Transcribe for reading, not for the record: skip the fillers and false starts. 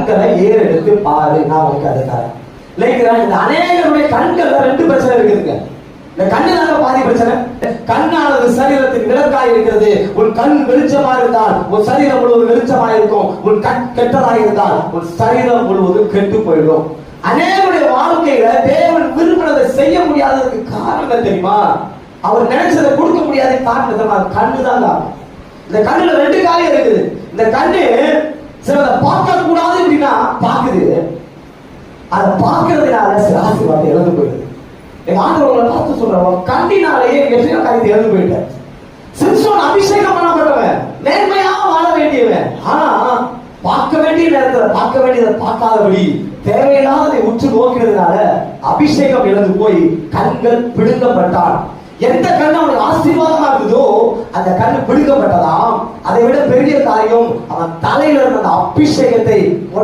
கண்களை ஏறெடுத்து பாரு, நான் உனக்கு அதை தரேன். இல்லைங்களா? இந்த அநேகருடைய கண்கள்ல 2 பிரச்சனை இருக்குதுங்க. இந்த கண்ணுனால பாதி பிரச்சனை. கண்ணானது சரீரத்தின் விளக்காய் இருக்கிறது. உன் கண் வெளிச்சமா இருந்தால் உன் சரீரம் முழுவதும் வெளிச்சமா இருக்கும். உன் கண் கெட்டதாக இருந்தால் உன் சரீரம் முழுவதும் கெட்டு போயிடும். அநேகருடைய வாழ்க்கையில தேவன் விரும்பினதை செய்ய முடியாததுக்கு காரணம் தெரியுமா? அவர் நினைச்சதை கொடுக்க முடியாத காரணம் கண்ணுதான் காரணம். இந்த கண்ணுல 2 காரியம் இருக்குது. இந்த கண்ணு சிலதை பார்க்க கூடாது அப்படின்னா பாக்குது. அதை பார்க்கறதுனால சில ஆசீர்வாதத்தை இழந்து போயிடுது. எங்க ஆண்டவர்களை பார்த்து சொல்றோம், கண்ணினாலேயே எத்தனையோ காரியத்தை இழந்து போயிட்டார். சிம்சோன் அபிஷேகம் பண்ணப்பட்டவன், நேர்மையா வாழ வேண்டியவன். ஆனா பார்க்க வேண்டிய நேரத்துல பார்க்க வேண்டியதை பார்க்காதபடி தேவையில்லாததை உற்று நோக்கிறதுனால அபிஷேகம் இழந்து போய் கண்கள் பிடுங்கப்பட்டான். எந்த கண் அவனுக்கு ஆசீர்வாதமா இருக்குதோ அந்த கண் பிடுங்கப்பட்டதாம். அதை விட பெரிய காரியம், அவன் தலையில இருந்த அந்த அபிஷேகத்தை